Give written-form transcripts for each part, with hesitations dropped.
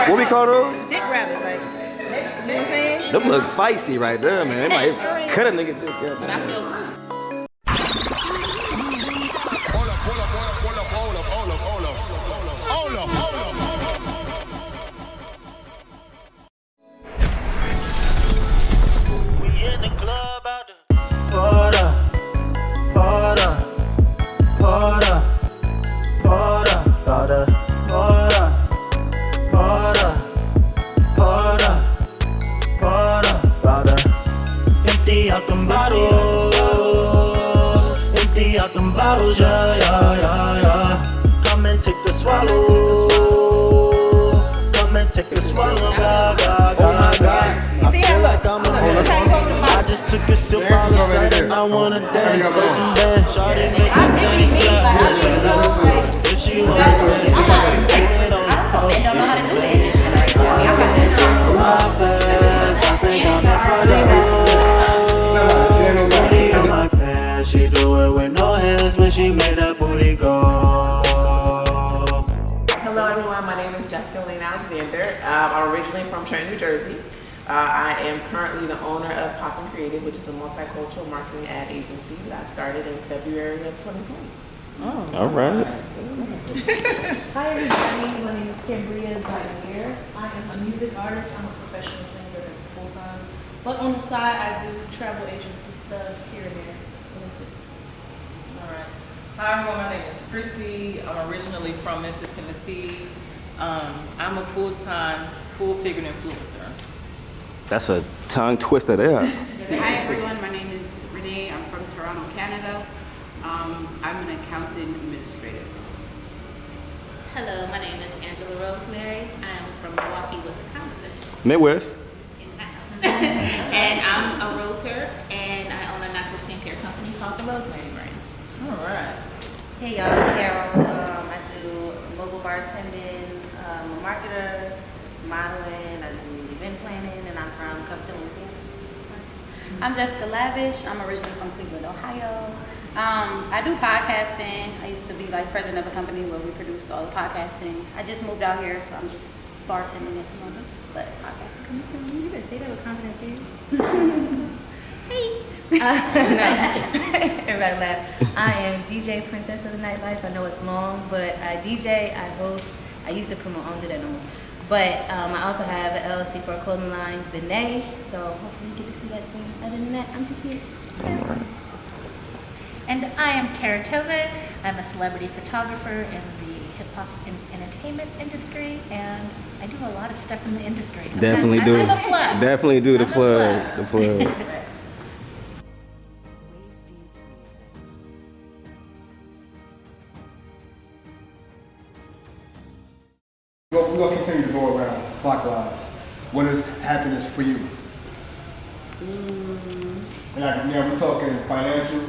What we call those? Dick grabbers, like, you know what I'm saying? Them look feisty right there, man. They might cut a nigga dick up. But I feel Empty out them bottles, yeah, yeah, yeah, yeah. Come and take the swallow. Come and take a swallow, God, God, God, God. I feel like I'm a man. I just took a sip on the side and I wanna dance. Throw some bands, shawty make it dance. If she wanna dance, put it on the pole, get some bands. My face, I think I'm a party boy. Booty on my pants, she do it with no hands when she made that booty go. Hello everyone, my name is Scrilla Guerillaz Magazine. I'm originally from Trenton, New Jersey. I am currently the owner of Poppin' Creative, which is a multicultural marketing ad agency that I started in February of 2020. Oh. All right. Hi everybody, my name is Chavar YG. I am a music artist. I'm a professional singer that's full time. But on the side, I do travel agency stuff here and there. That's it. Alright. Hi everyone, my name is Chrissy. I'm originally from Memphis, Tennessee. I'm a full-time, full-figured influencer. That's a tongue twister there. Hi everyone, my name is Renee. I'm from Toronto, Canada. I'm an accounting administrator. Hello, my name is Angela Rosemary. I am from Milwaukee, Wisconsin. Midwest. And I'm a realtor, and I own a natural skincare company called the Rosemary Brand. Alright. Hey y'all, I'm Carol. I do mobile bartending, I'm a marketer, modeling, I do event planning, and I'm from Compton, Louisiana. I'm Jessica Lavish. I'm originally from Cleveland, Ohio. I do podcasting. I used to be vice president of a company where we produced all the podcasting. I just moved out here, so I'm just bartending at the moment. But podcasting coming soon. You better say that with confidence, dude. Hey. Everybody laugh. I am DJ Princess of the Nightlife. I know it's long, but I DJ, I host. I used to promote, I don't do that no more. But I also have an LLC for a clothing line, Vinay. So hopefully you get to see that soon. Other than that, I'm just here. Yeah. And I am Kara Tova. I'm a celebrity photographer in the hip-hop and entertainment industry, and I do a lot of stuff in the industry. Definitely do. I'm the plug. Definitely do the I'm plug. The plug. We're going to continue to go around clockwise. What is happiness for you? And like, yeah, we're talking financial,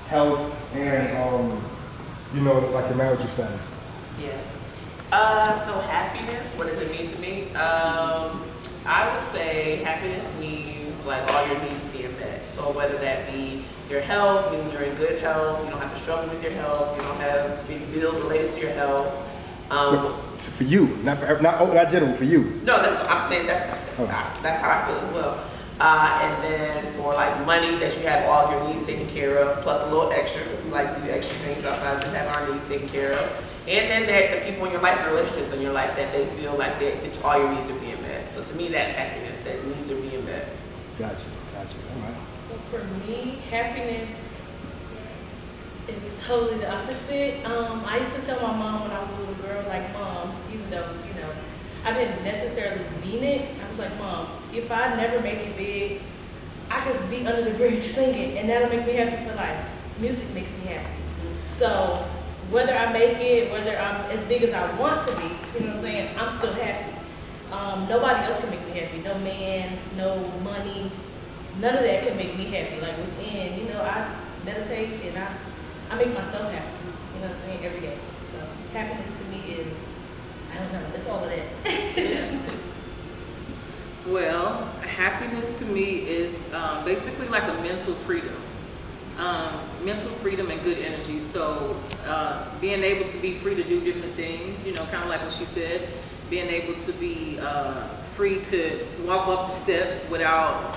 health, and you know, like your marital status. Yes. So happiness, what does it mean to me? I would say happiness means like all your needs being met. So whether that be your health, meaning you're in good health, you don't have to struggle with your health, you don't have big bills related to your health. For you, not general, for you. No, that's what I'm saying. That's how I feel as well. And then for like money, that you have all your needs taken care of, plus a little extra, because we like to do extra things outside of just having our needs taken care of. And then that the people in your life, the relationships in your life, that they feel like that all your needs are being met. So to me, that's happiness, that needs are being met. Gotcha. All right. So for me, happiness is totally the opposite. I used to tell my mom when I was a little girl, like, Mom, even though, you know, I didn't necessarily mean it, I was like, Mom, if I never make it big, I could be under the bridge singing, and that'll make me happy for life. Music makes me happy. So whether I make it, whether I'm as big as I want to be, you know what I'm saying, I'm still happy. Nobody else can make me happy. No man, no money, none of that can make me happy. Like within, you know, I meditate and I make myself happy, you know what I'm saying, every day. So happiness to me is, I don't know, it's all of that. Well, happiness to me is basically like a mental freedom. Mental freedom and good energy. So being able to be free to do different things, you know, kind of like what she said, being able to be free to walk up the steps without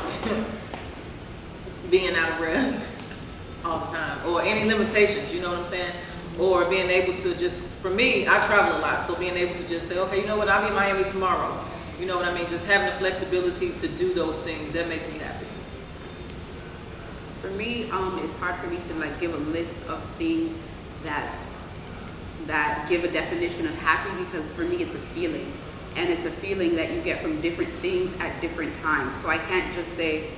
being out of breath all the time, or any limitations, you know what I'm saying? Or being able to just, for me, I travel a lot, so being able to just say, okay, you know what, I'll be in Miami tomorrow. You know what I mean? Just having the flexibility to do those things, that makes me happy. For me, it's hard for me to like give a list of things that give a definition of happy, because for me it's a feeling, and it's a feeling that you get from different things at different times. So I can't just say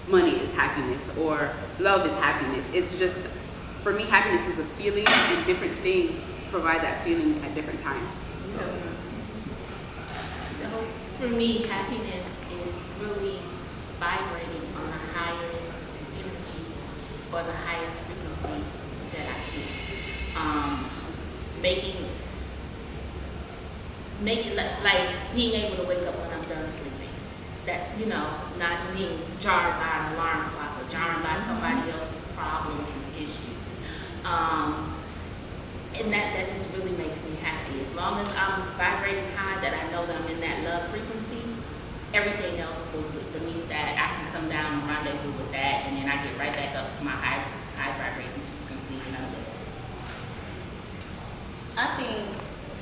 money is happiness or love is happiness. It's just, for me, happiness is a feeling, and different things provide that feeling at different times. So for me, happiness is really vibrating on the highest energy or the highest frequency that I can. Making like being able to wake up when I'm done sleeping. That, you know, not being jarred by an alarm clock or jarred by somebody else's problems and issues. And that just really makes me happy. As long as I'm vibrating high, that I know that I'm in that love frequency, everything else goes beneath that. I can come down and rendezvous with that, and then I get right back up to my high vibrating frequency. And I think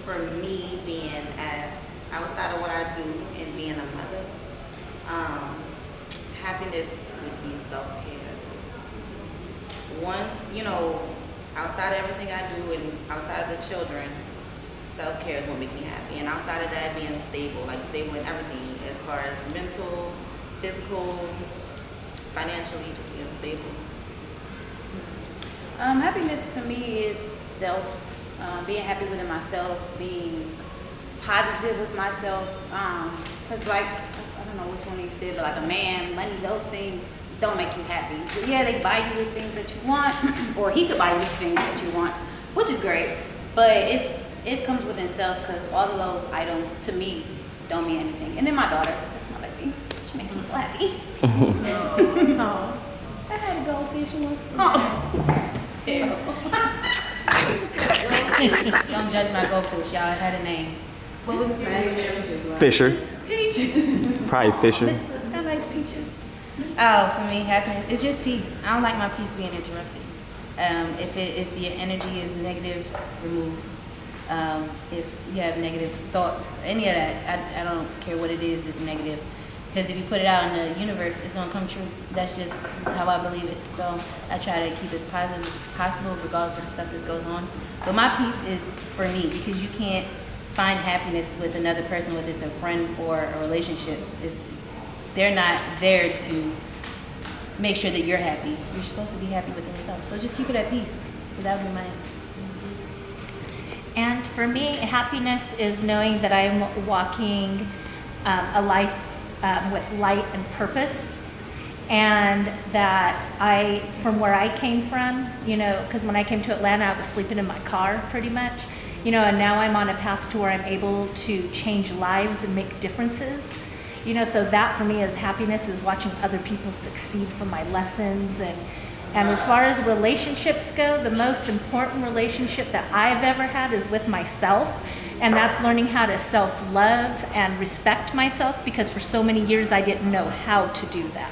for me, being as outside of what I do and being a mother, happiness would be self-care. Once, you know, outside of everything I do and outside of the children, self-care is what makes me happy. And outside of that, being stable, like stable in everything, as far as mental, physical, financially, just being stable. Happiness to me is self. Being happy within myself, being positive with myself. Cause like, I don't know which one you said, but like a man, money, those things don't make you happy. But yeah, they buy you the things that you want, or he could buy you the things that you want, which is great. But it comes within self, cause all of those items to me don't mean anything. And then my daughter, that's my baby. She makes me so happy. No. I had a goldfish once. Don't judge my goldfish, y'all. It had a name. What was his name? Fisher. Peaches. Probably Fisher. That likes peaches. Oh, for me, happiness, it's just peace. I don't like my peace being interrupted. If your energy is negative, remove. If you have negative thoughts, any of that, I don't care what it is that's negative. Because if you put it out in the universe, it's going to come true. That's just how I believe it. So I try to keep it as positive as possible regardless of the stuff that goes on. But my peace is for me, because you can't find happiness with another person, whether it's a friend or a relationship. They're not there to make sure that you're happy. You're supposed to be happy within yourself. So just keep it at peace. So that would be my answer. And for me, happiness is knowing that I'm walking a life with light and purpose, and that from where I came from, you know, because when I came to Atlanta, I was sleeping in my car pretty much, you know, and now I'm on a path to where I'm able to change lives and make differences, you know, so that for me is happiness, is watching other people succeed from my lessons. And as far as relationships go, the most important relationship that I've ever had is with myself. And that's learning how to self-love and respect myself, because for so many years I didn't know how to do that.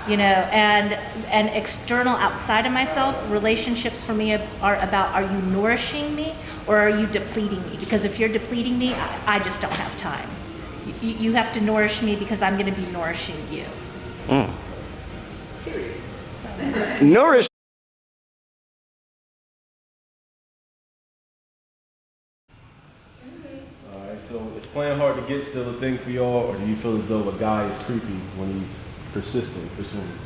You know, and external, outside of myself, relationships for me are about, are you nourishing me or are you depleting me? Because if you're depleting me, I just don't have time. You have to nourish me because I'm going to be nourishing you. Nourish. So is playing hard to get still a thing for y'all, or do you feel as though a guy is creepy when he's persistent pursuing?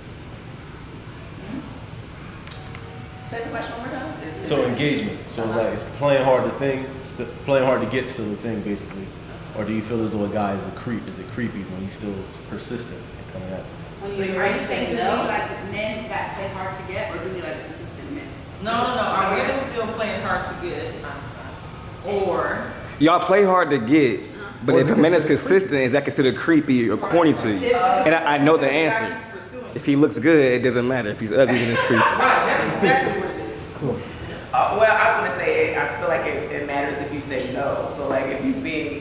Say the question one more time. So engagement. So like, is playing hard to get still a thing basically, or do you feel as though a guy is a creep? Is it creepy when he's still persistent and coming at you? Are you saying, do we like men that play hard to get, or do we like persistent men? No. Are women still playing hard to get? Or Y'all play hard to get, but if a man is consistent, is that considered creepy or corny to you? And I know the answer. If he looks good, it doesn't matter. If he's ugly, then it's creepy. Right, that's exactly what it is. Cool. Well, I was gonna say, I feel like it matters if you say no. So like, if he's continuing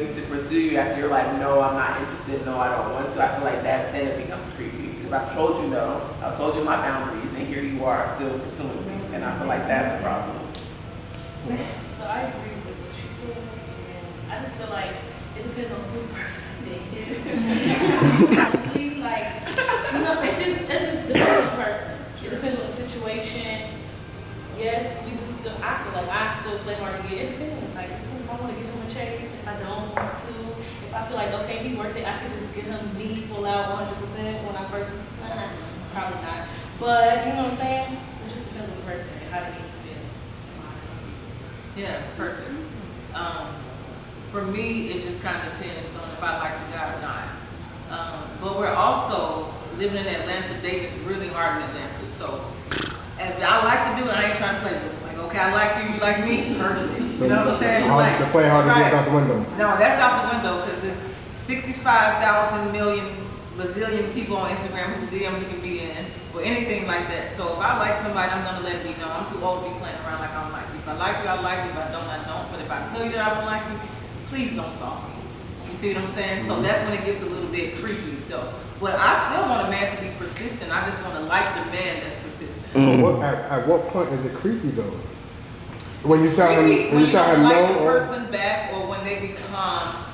continue to pursue you after you're like, no, I'm not interested, no, I don't want to, I feel like that then it becomes creepy. Because I've told you no, I've told you my boundaries, and here you are still pursuing me. And I feel like that's a problem. So I agree with what she said, and I just feel like it depends on who the person is. Like, you know, it's just depends on the person. It depends on the situation. Yes, we do still. I feel like I still play hard to get. It depends. Like, if I want to give him a chase, if I don't want to, if I feel like okay, he worth it, I could just give him me full out 100% when I first. Probably not. But you know what I'm saying? It just depends on the person and how they make you feel. Yeah, perfect. For me, it just kind of depends on if I like the guy or not. But we're also living in Atlanta. Dating is really hard in Atlanta. So if I like to do it, I ain't trying to play with it. Like, okay, I like you, you like me, perfect. You know what I'm saying? Like, The play hard to get out the window. no, that's out the window because there's 65,000 million bazillion people on Instagram who DM you can be in or anything like that. So if I like somebody, I'm gonna let it be known. I'm too old to be playing around like I don't like you. If I like you, I like you. If I don't, I don't. But if I tell you that I don't like you, please don't stalk me. You see what I'm saying? So that's when it gets a little bit creepy though. But I still want a man to be persistent. I just want to like the man that's persistent. At what point is it creepy though? When you tell him, Creepy when you tell him like no, the or person back, or when they become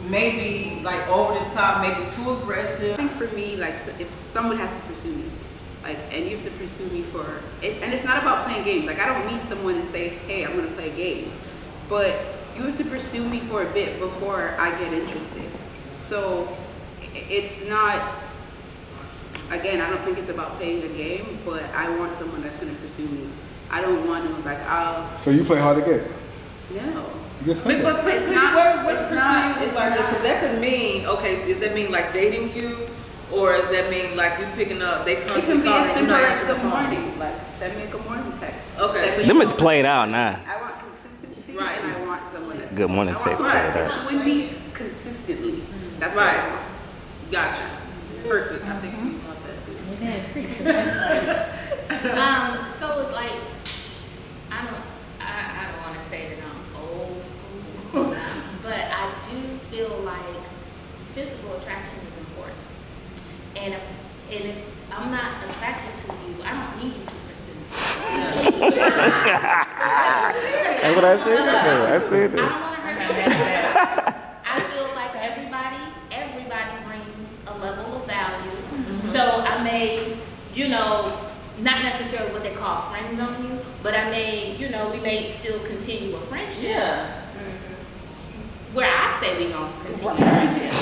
maybe like over the top, maybe too aggressive. I think for me, like if someone has to pursue me, like, and you have to pursue me for it, and it's not about playing games. Like I don't meet someone and say, hey, I'm gonna play a game, but you have to pursue me for a bit before I get interested. So it's not. Again, I don't think it's about playing a game, but I want someone that's gonna pursue me. I don't want to like so you play hard to get. No. You just say that. But It's pursue, not- what's it's pursue not- look it's like? not- Because that could mean, okay, does that mean like dating you? Or does that mean like you picking up, they It can constantly be calling as you, simple not as answering the good phone? morning. Like send me a good morning text. Okay. Send me Them a is played out now. I want consistency, Right. and I want someone that's Good morning I text want someone played that's out. pursuing me consistently. That's what Right. I want. Gotcha. Perfect. I think we want that too. So it's like, I don't want to say that I'm old school, but I do feel like physical attraction is important. And if I'm not attracted to you, I don't need you to pursue me. That's what I said. I said I that. don't want to hurt nobody. I feel like everybody brings a level of value. So I may, not necessarily what they call friends on you, but I may, we may still continue a friendship. Yeah. Where I say we gonna continue a friendship.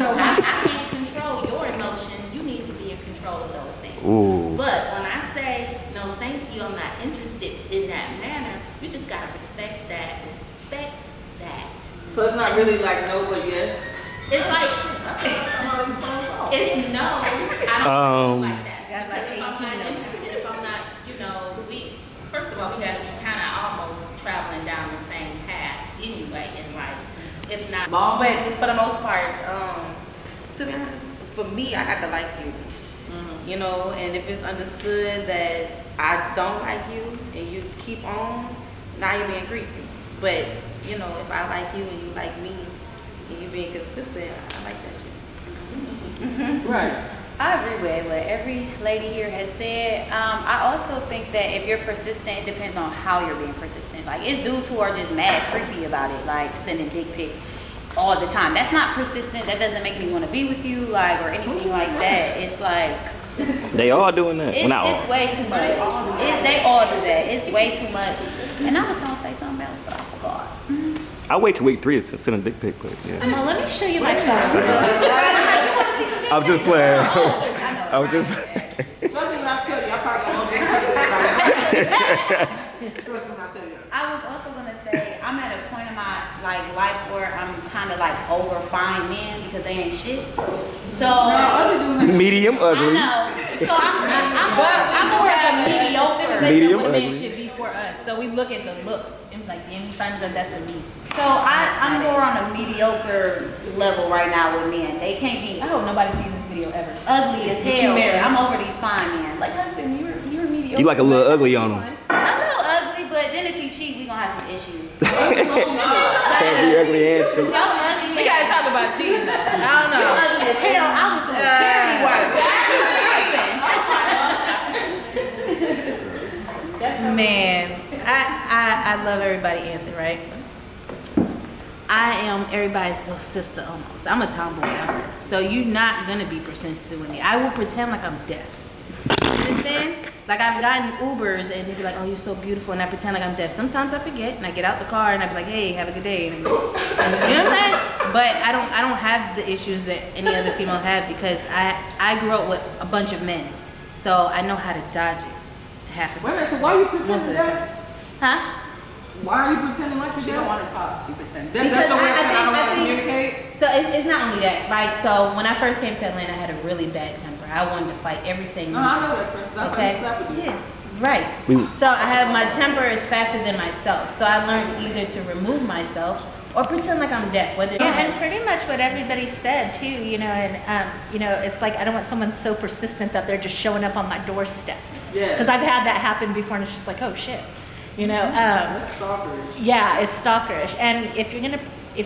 I can't control your emotions. You need to be in control of those things. Ooh. But when I say no, thank you, I'm not interested in that manner, you just gotta respect that. Respect that. So it's not really like no, but yes. It's like it's no. I don't feel like that. Because if I'm not interested, if I'm not, first of all, we gotta be kind of almost traveling down the same path anyway in life. If not, But for the most part, to be honest, for me, I have to like you. And if it's understood that I don't like you and you keep on, now you're being creepy. But, if I like you and you like me and you being consistent, I like that shit. Right. I agree with what every lady here has said. I also think that if you're persistent, it depends on how you're being persistent. Like, it's dudes who are just mad creepy about it, like sending dick pics all the time. That's not persistent. That doesn't make me want to be with you, like, or anything like that. It's like, They all doing that. Well, not all. it's way too much. They all do that. It's way too much. And I was gonna say something else, but I forgot. I wait till week 3 to send a dick pic, but yeah. Well, let me show you my phone. I'm just playing. I was just. Trust me when I tell you, I'm probably gonna Trust me when I tell you. I was also gonna say I'm at a point in my life where I'm kind of like over fine men because they ain't shit. So Medium ugly. I know. So I'm more of a mediocre. Medium what a man ugly. should be for us. So we look at the looks and be like, damn, you trying to say that's for me. So I'm more on a mediocre level right now with men. They can't be I hope nobody sees this video ever. ugly as But you hell. married. I'm over these fine men. Like, husband, you're mediocre. You like a little ugly on them. A little ugly, but then if he cheat, we gonna gonna have some issues. Can't be ugly and cheat. Y'all ugly. We gotta talk about cheating though. I don't know. You ugly as hell. I was doing charity work. Man, I love everybody answering, right? I am everybody's little sister almost. I'm a tomboy out here. So you're not gonna be persistent with me. I will pretend like I'm deaf. You understand? Like I've gotten Ubers and they'd be like, oh, you're so beautiful, and I pretend like I'm deaf. Sometimes I forget and I get out the car and I be like, hey, have a good day. And you know what I'm saying? But I don't have the issues that any other female have because I grew up with a bunch of men. So I know how to dodge it half of the time. So why are you Most of pretending the that? time. Huh? Why are you pretending like She don't want to talk. She pretends. That's your way of saying I don't want to think- communicate? So it's not only that. Like, so when I first came to Atlanta, I had a really bad temper. I wanted to fight everything. No, I know that, Princess. That's how you slept with you. Yeah, right. So I have my temper is faster than myself. So I learned either to remove myself or pretend like I'm deaf. Whether Yeah, and pretty much what everybody said too, you know, and you know, it's like I don't want someone so persistent that they're just showing up on my doorsteps. Yeah. Because I've had that happen before, and it's just like, oh shit, you know. That's stalkerish. Yeah, it's stalkerish. And if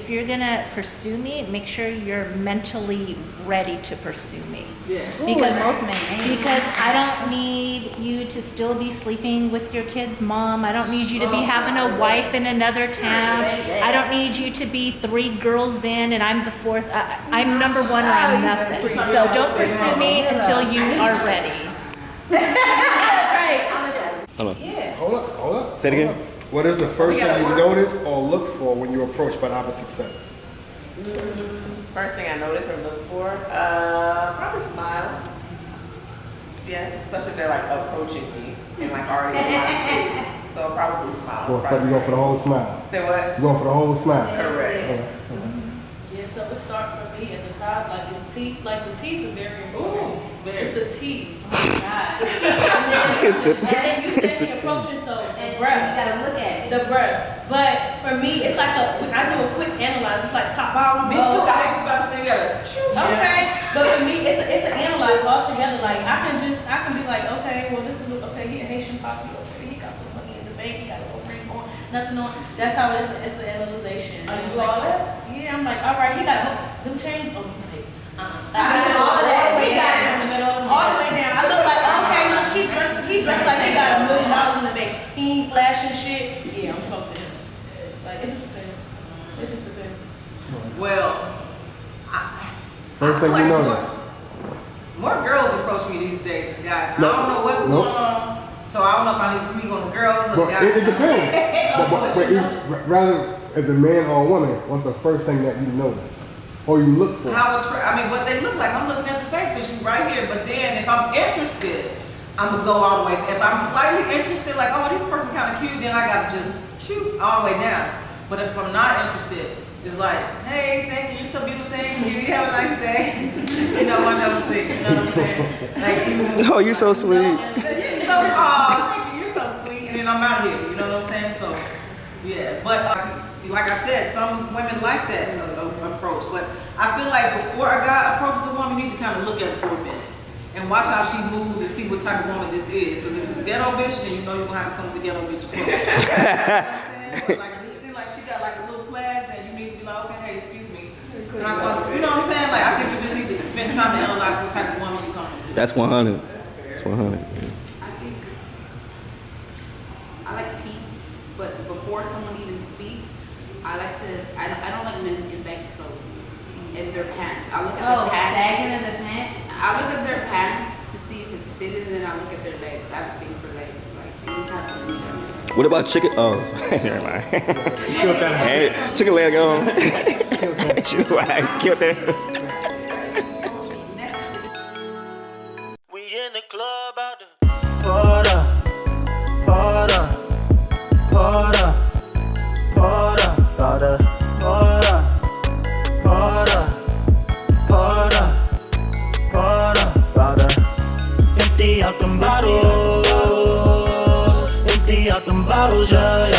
you're gonna pursue me, make sure you're mentally ready to pursue me. Yeah. because most men ain't. Because I don't need you to still be sleeping with your kid's mom. I don't need you to be having a wife in another town. I don't need you to be 3 girls in and I'm the 4th. I'm number 1 or I'm nothing. So don't pursue me until you are ready. Right. Hold on. Yeah. Hold up. Say it again. What is the first thing you notice or look for when you're approached by the opposite sex? First thing I notice or look for, probably smile. Yes, especially if they're like approaching me and like already in my space. So probably smile. You go for the whole smile. Say what? You going for the whole smile. Correct. Yeah, so it starts for me at the top, like it's teeth, like the teeth are very important. It's the teeth. Oh my God. It's the And then you said the approaching, so the breath. You gotta look at it. The breath. But for me, it's like I do a quick analyze. It's like top bottom. Me too. I was just about to say we gotta. Okay. But for me, it's an analyze all together. Like I can be like, okay, well this is okay. He a Haitian poppy. Okay, he got some money in the bank. He got a little ring on, nothing on. That's how it's an analyzation. Oh, you do all that? Yeah, I'm like, all right, he got them chains on his leg. All of that. We got it in the middle of the All the way down. I look like, okay, look, he dressed like he got $1 million in the bank. He ain't flashing shit. Yeah, I'm talking to him. Like, it just depends. It just depends. Well, First thing you notice. more girls approach me these days than guys. No. I don't know what's No. going on. So I don't know if I need to speak on the girls or Well, the guys. it depends. but rather, as a man or a woman, what's the first thing that you notice or you look for? I mean, what they look like. I'm looking at the face because she's right here. But then if I'm interested, I'm gonna go all the way. If I'm slightly interested, like, oh, this person kind of cute, then I gotta just shoot all the way down. But if I'm not interested, it's like, hey, thank you, you're so beautiful, thank you, you have a nice day. You know, one of those things, you know what I'm saying? Like, even Oh, you so sweet. you're so, oh, thank you, you're so sweet, and then I'm out here, you know what I'm saying? So, yeah, but like I said, some women like that approach, but I feel like before a guy approaches a woman, you need to kind of look at her for a minute and watch how she moves and see what type of woman this is. Because if it's a ghetto bitch, then you know you're gonna have to come with the ghetto bitch approach. You know what I'm saying? But like if it seems like she got like a little class, then you need to be like, okay, hey, excuse me. Can I talk to you? You know what I'm saying? Like I think you just need to spend time to analyze what type of woman you come to. That's 100. That's 100. I think I like tea, but before someone even speaks, I don't like men in baggy clothes and their pants. I look at their pants. Sagging in the pants. I look at their pants to see if it's fitted, and then I look at their legs. I have a thing for legs. Like you need to have something there. What about chicken? Oh, never mind. Hey, chicken leg on. Killed that. We in the club out there. Party, party, party, party, party, party, party, party. Empty out them bottles, empty out them bottles, yeah,